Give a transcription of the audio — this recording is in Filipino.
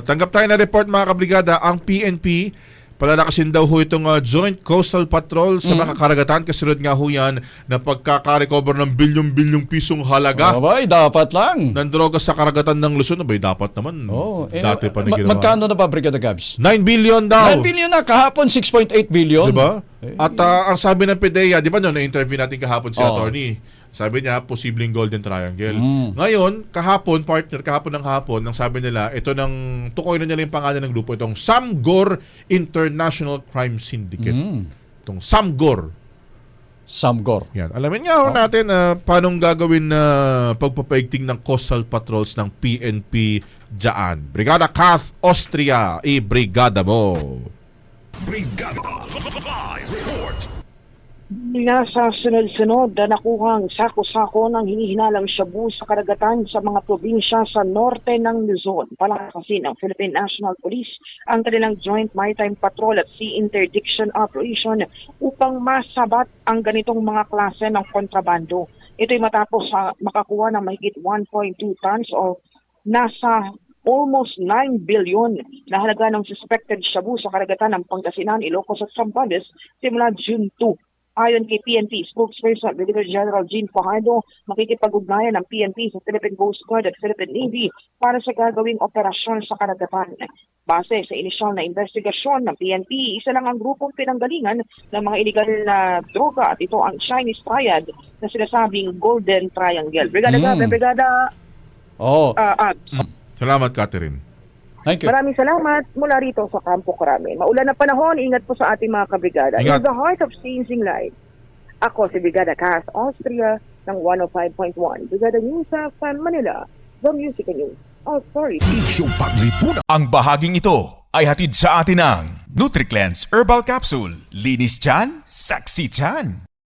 Tanggap tayo na report mga kabrigada, ang PNP palalakasin daw ho itong Joint Coastal Patrol sa mga karagatan kasunod nga ho yan na pagkakarecover ng bilyong-bilyong pisong halaga Abay, dapat lang. ng droga sa karagatan ng Luzon. Abay, dapat naman. Dati pa na ginawa. Magkano na ba, Brigada Gabs? 9 billion daw. 9 billion na, kahapon 6.8 billion. Diba? At ang sabi ng PDEA, di ba no, na-interview natin kahapon si attorney, sabi niya, posibleng Golden Triangle. Ngayon, kahapon ng hapon, nang sabi nila, ito nang tukoy na nila yung pangalan ng grupo, itong Samgor International Crime Syndicate. Itong Samgor. Samgor. Yan. Alamin nga ho natin paano gagawin na pagpapaigting ng coastal patrols ng PNP dyan. Brigada Kath Austria, i-brigada mo. Brigada Live Report. Nasa sunod-sunod na nakuhang sako-sako ng hinihinalang shabu sa karagatan sa mga probinsya sa norte ng Luzon. Palakasin ng Philippine National Police ang kanilang Joint Maritime Patrol at Sea Interdiction Operation upang masabat ang ganitong mga klase ng kontrabando. Ito'y matapos makakuha ng mahigit 1.2 tons o nasa almost 9 billion na halaga ng suspected shabu sa karagatan ng Pangasinan, Ilocos at Zambales simula June 2. Ayon kay PNP spokesperson Brigadier General Jean Fajardo, makikipag-ugnayan ng PNP sa Philippine Coast Guard at Philippine Navy para sa gagawing operasyon sa karagatan. Base sa inisyal na investigasyon ng PNP, isa lang ang grupong pinanggalingan ng mga illegal na droga at ito ang Chinese Triad na sinasabing Golden Triangle. Brigada Gabe, Brigada Salamat, Catherine. Thank you. Maraming salamat mula rito sa Campo Crame. Maulan na panahon, ingat po sa ating mga kabrigada. Ingat. In the heart of changing life, ako si Brigada Kath Austria ng 105.1. Brigada News sa Fan Manila, The Music News. Oh, sorry. Isyong paglipunan. Ang bahaging ito ay hatid sa atin ng NutriCleanse Herbal Capsule. Linis tiyan, sexy tiyan.